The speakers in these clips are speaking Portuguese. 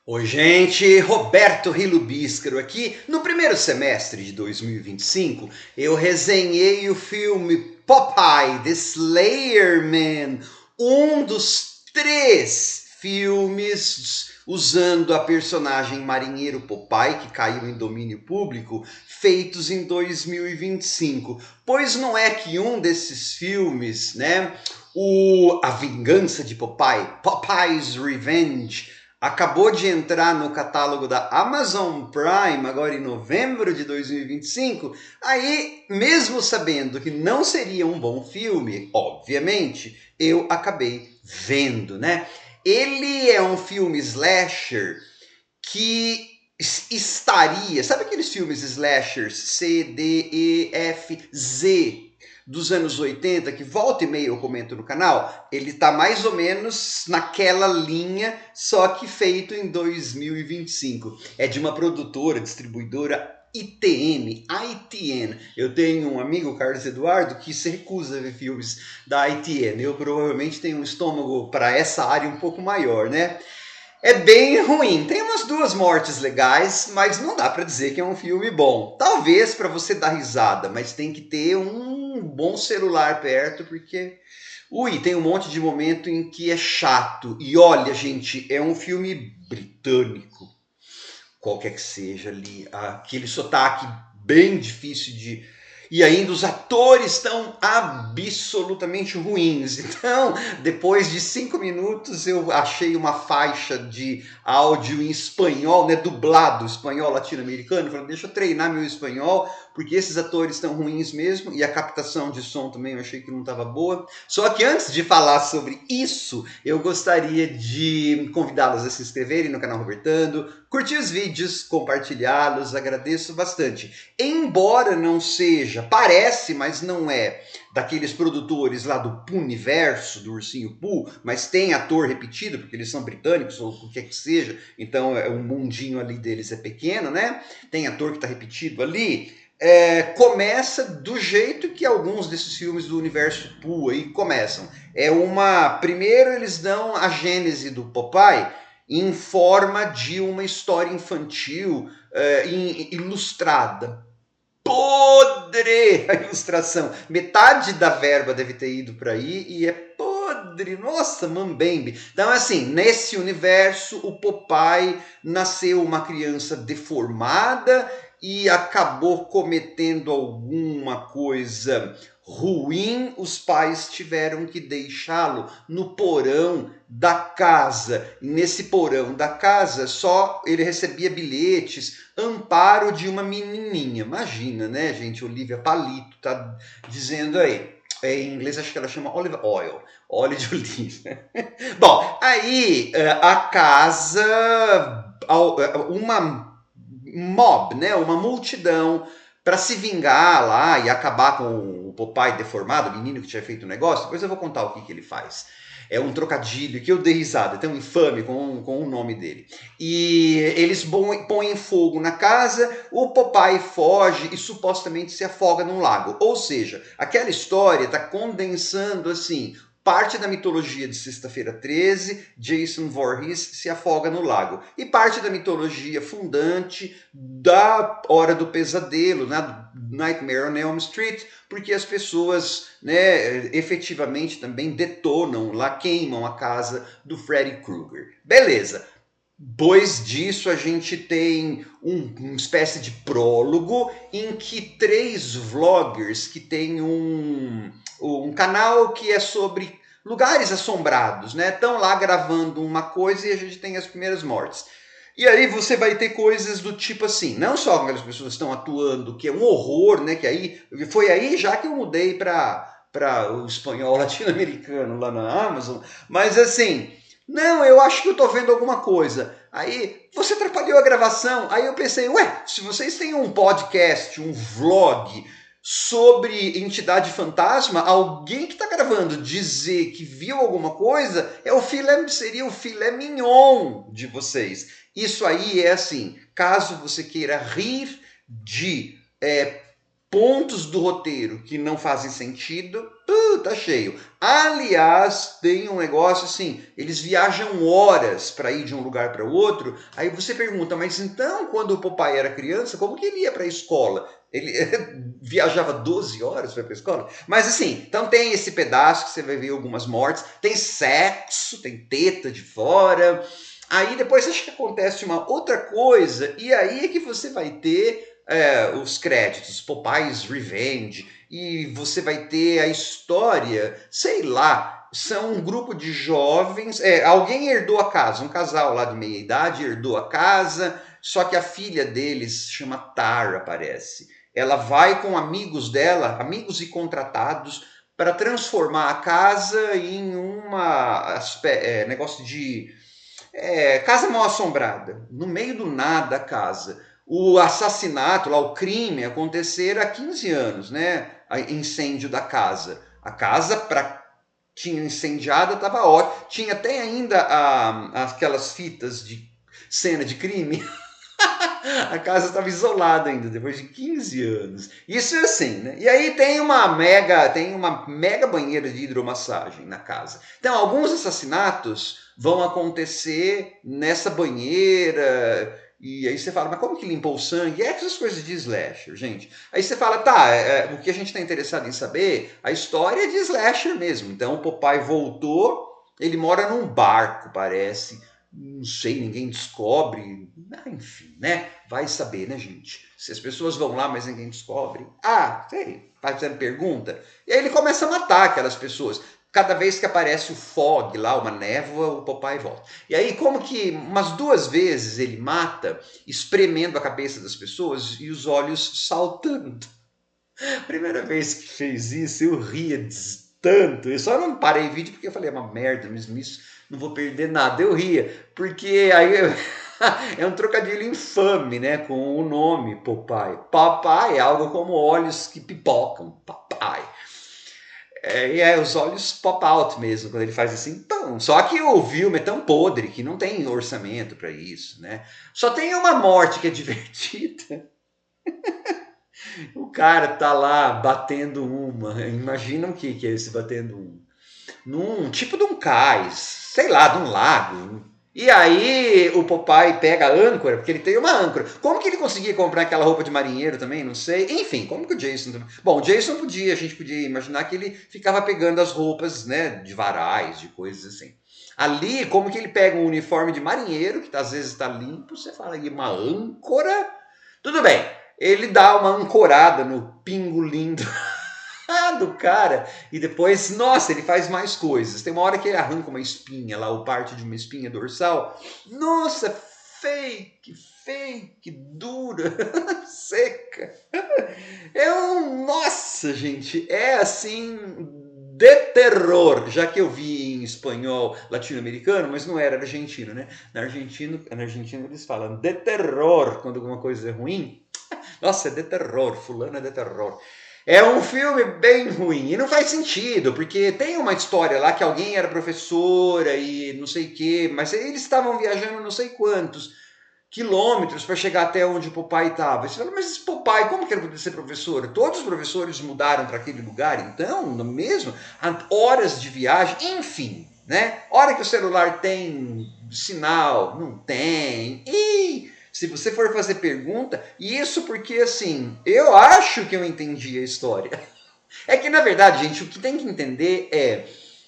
Oi, gente, Roberto Rilo Bíscaro aqui. No primeiro semestre de 2025, eu resenhei o filme Popeye, The Slayer Man, um dos 3 filmes usando a personagem marinheiro Popeye, que caiu em domínio público, feitos em 2025. Pois não é que um desses filmes, né, A Vingança de Popeye, Popeye's Revenge, acabou de entrar no catálogo da Amazon Prime agora em novembro de 2025, aí, mesmo sabendo que não seria um bom filme, obviamente, eu acabei vendo, né? Ele é um filme slasher que estaria, sabe aqueles filmes slashers C, D, E, F, Z dos anos 80, que volta e meia eu comento no canal? Ele tá mais ou menos naquela linha, só que feito em 2025. É de uma produtora, distribuidora ITN. Eu tenho um amigo, Carlos Eduardo, que se recusa a ver filmes da ITN. Eu provavelmente tenho um estômago para essa área um pouco maior, né? É bem ruim. Tem umas 2 mortes legais, mas não dá para dizer que é um filme bom. Talvez para você dar risada, mas tem que ter um bom celular perto, porque tem um monte de momento em que é chato. E olha, gente, é um filme britânico, qualquer que seja ali, aquele sotaque bem difícil de. E ainda os atores estão absolutamente ruins. Então, depois de 5 minutos, eu achei uma faixa de áudio em espanhol, né, dublado, espanhol latino-americano. Falei, deixa eu treinar meu espanhol, porque esses atores estão ruins mesmo. E a captação de som também eu achei que não estava boa. Só que antes de falar sobre isso, eu gostaria de convidá-los a se inscreverem no canal Robertando, curtir os vídeos, compartilhá-los, agradeço bastante. Embora não seja, parece, mas não é, daqueles produtores lá do Puniverso, do Ursinho Pooh, mas tem ator repetido, porque eles são britânicos, ou o que quer que seja, então o mundinho ali deles é pequeno, né? Tem ator que está repetido ali. Começa do jeito que alguns desses filmes do universo Pooh aí começam. Primeiro eles dão a gênese do Popeye em forma de uma história infantil ilustrada. Podre a ilustração. Metade da verba deve ter ido para aí e é podre. Nossa, mambembe. Então, assim, nesse universo, o Popeye nasceu uma criança deformada e acabou cometendo alguma coisa ruim, os pais tiveram que deixá-lo no porão da casa. E nesse porão da casa, só ele recebia bilhetes, amparo de uma menininha. Imagina, né, gente? Olivia Palito tá dizendo aí. Em inglês acho que ela chama olive oil, óleo de oliva. Bom, aí a casa, uma mob, né, uma multidão para se vingar lá e acabar com o Popeye deformado, o menino que tinha feito o negócio. Depois eu vou contar o que ele faz. É um trocadilho que eu dei risada, é tão infame com o nome dele. E eles põem fogo na casa, o Popeye foge e supostamente se afoga num lago. Ou seja, aquela história está condensando assim parte da mitologia de Sexta-feira 13, Jason Voorhees se afoga no lago. E parte da mitologia fundante da Hora do Pesadelo, né? Nightmare on Elm Street, porque as pessoas, né, efetivamente também detonam lá, queimam a casa do Freddy Krueger. Beleza. Depois disso, a gente tem uma espécie de prólogo em que 3 vloggers que têm um canal que é sobre lugares assombrados, né? Estão lá gravando uma coisa e a gente tem as primeiras mortes. E aí você vai ter coisas do tipo assim, não só quando as pessoas estão atuando, que é um horror, né? Que aí foi aí já que eu mudei para o espanhol latino-americano lá na Amazon, mas assim, não, eu acho que eu tô vendo alguma coisa. Aí você atrapalhou a gravação. Aí eu pensei, ué, se vocês têm um podcast, um vlog sobre entidade fantasma, alguém que está gravando dizer que viu alguma coisa seria o filé mignon de vocês. Isso aí é assim, caso você queira rir de pontos do roteiro que não fazem sentido, tá cheio. Aliás, tem um negócio assim, eles viajam horas para ir de um lugar para o outro, aí você pergunta, mas então quando o Popeye era criança, como que ele ia para a escola? Ele viajava 12 horas para ir para a escola? Mas assim, então tem esse pedaço que você vai ver algumas mortes, tem sexo, tem teta de fora, aí depois acho que acontece uma outra coisa, e aí é que você vai ter os créditos, Popeye's Revenge, e você vai ter a história, sei lá, são um grupo de jovens, alguém herdou a casa, um casal lá de meia idade herdou a casa, só que a filha deles chama Tara, parece. Ela vai com amigos dela, amigos e contratados, para transformar a casa em uma negócio de casa mal assombrada, no meio do nada a casa. O assassinato, lá, o crime acontecer há 15 anos, né? Incêndio da casa. A casa, tinha incendiada, estava ótima. Tinha até ainda aquelas fitas de cena de crime. A casa estava isolada ainda, depois de 15 anos. Isso é assim, né? E aí tem uma mega banheira de hidromassagem na casa. Então, alguns assassinatos vão acontecer nessa banheira. E aí você fala, mas como que limpou o sangue? É essas coisas de slasher, gente. Aí você fala, tá, o que a gente está interessado em saber, a história é de slasher mesmo. Então o Popeye voltou, ele mora num barco, parece. Não sei, ninguém descobre. Enfim, né? Vai saber, né, gente? Se as pessoas vão lá, mas ninguém descobre. Sei, fazendo pergunta. E aí ele começa a matar aquelas pessoas. Cada vez que aparece o fog lá, uma névoa, o Popeye volta. E aí, como que umas 2 vezes ele mata, espremendo a cabeça das pessoas e os olhos saltando. A primeira vez que fez isso, eu ria tanto. Eu só não parei o vídeo porque eu falei, é uma merda mesmo isso, não vou perder nada. Eu ria, porque aí é um trocadilho infame, né, com o nome Popeye. Papai é algo como olhos que pipocam, papai. E os olhos pop out mesmo, quando ele faz assim, pão. Só que o filme é tão podre que não tem orçamento para isso, né? Só tem uma morte que é divertida. O cara tá lá batendo uma. Imagina o que é esse batendo uma? Num tipo de um cais, sei lá, de um lago. E aí o Popeye pega a âncora, porque ele tem uma âncora. Como que ele conseguia comprar aquela roupa de marinheiro também? Não sei. Enfim, como que o Jason... Bom, o Jason a gente podia imaginar que ele ficava pegando as roupas, né, de varais, de coisas assim. Ali, como que ele pega um uniforme de marinheiro, que às vezes está limpo, você fala aí, uma âncora? Tudo bem, ele dá uma ancorada no pingolim do cara e depois, nossa, ele faz mais coisas. Tem uma hora que ele arranca uma espinha lá, ou parte de uma espinha dorsal. Nossa, fake, dura, seca. Nossa, gente, é assim de terror, já que eu vi em espanhol latino-americano, mas não era argentino, né? Na Argentina eles falam de terror quando alguma coisa é ruim. Nossa, é de terror, fulano é de terror. É um filme bem ruim e não faz sentido, porque tem uma história lá que alguém era professora e não sei o que, mas eles estavam viajando não sei quantos quilômetros para chegar até onde o Popeye estava. Você fala, mas esse Popeye, como que ele podia ser professora? Todos os professores mudaram para aquele lugar, então, no mesmo? Horas de viagem, enfim, né? Hora que o celular tem sinal, não tem. E se você for fazer pergunta, isso porque assim, eu acho que eu entendi a história. É que na verdade, gente, o que tem que entender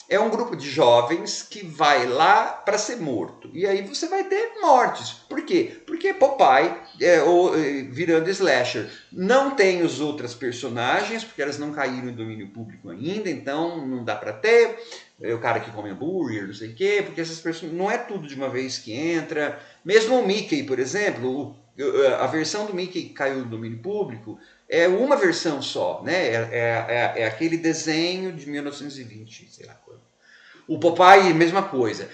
é um grupo de jovens que vai lá para ser morto. E aí você vai ter mortes. Por quê? Porque Popeye, virando slasher, não tem os outras personagens, porque elas não caíram em domínio público ainda, então não dá para ter. O cara que come hambúrguer, não sei o quê, porque essas pessoas não é tudo de uma vez que entra. Mesmo o Mickey, por exemplo, a versão do Mickey que caiu no domínio público é uma versão só, né? É aquele desenho de 1920, sei lá quando. O Popeye, mesma coisa.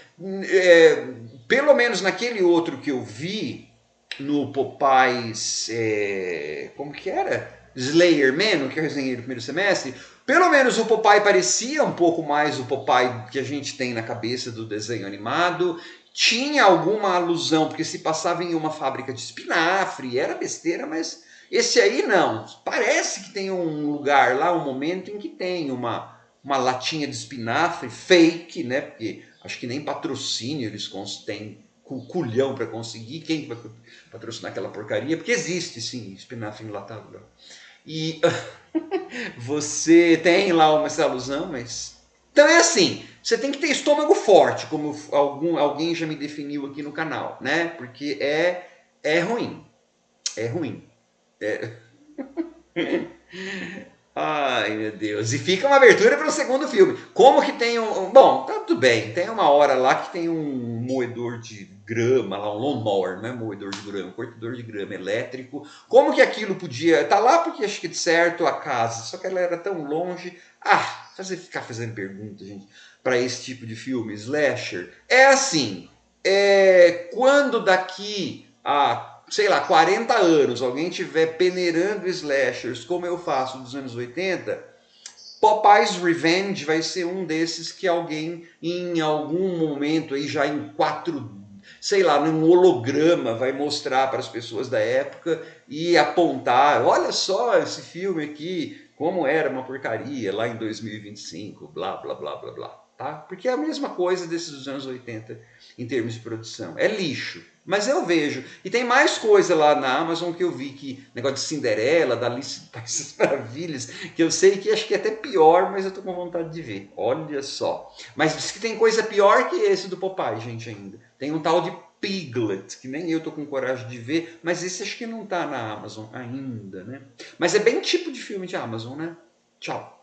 Pelo menos naquele outro que eu vi, no Popeyes, como que era? Slayer Man, que eu resenhei no primeiro semestre. Pelo menos o Popeye parecia um pouco mais o Popeye que a gente tem na cabeça do desenho animado. Tinha alguma alusão, porque se passava em uma fábrica de espinafre, era besteira, mas Esse aí não. Parece que tem um lugar lá, um momento em que tem uma latinha de espinafre fake, né? Porque acho que nem patrocínio eles têm culhão para conseguir. Quem vai patrocinar aquela porcaria? Porque existe sim espinafre enlatado. E você tem lá uma essa alusão, mas. Então é assim, você tem que ter estômago forte, como alguém já me definiu aqui no canal, né? Porque é ruim. É ruim. É... Ai, meu Deus. E fica uma abertura para o segundo filme. Como que tem um. Bom, tá tudo bem. Tem uma hora lá que tem um moedor de grama, lá, um lawnmower, não é moedor de grama, cortador de grama elétrico. Como que aquilo podia. Tá lá porque acho que de certo a casa, só que ela era tão longe. Ah, ficar fazendo pergunta, gente, para esse tipo de filme, slasher. É assim. Quando daqui a sei lá, 40 anos, alguém estiver peneirando slashers como eu faço dos anos 80, Popeye's Revenge vai ser um desses que alguém em algum momento aí já em 4, sei lá, num holograma vai mostrar para as pessoas da época e apontar, olha só esse filme aqui, como era uma porcaria lá em 2025, blá blá blá blá blá. Tá? Porque é a mesma coisa desses dos anos 80 em termos de produção. É lixo. Mas eu vejo. E tem mais coisa lá na Amazon que eu vi que negócio de Cinderela, da Alice das Maravilhas, que eu sei que acho que é até pior, mas eu tô com vontade de ver. Olha só. Mas diz que tem coisa pior que esse do Popeye, gente, ainda. Tem um tal de Piglet, que nem eu tô com coragem de ver, mas esse acho que não tá na Amazon ainda, né? Mas é bem tipo de filme de Amazon, né? Tchau.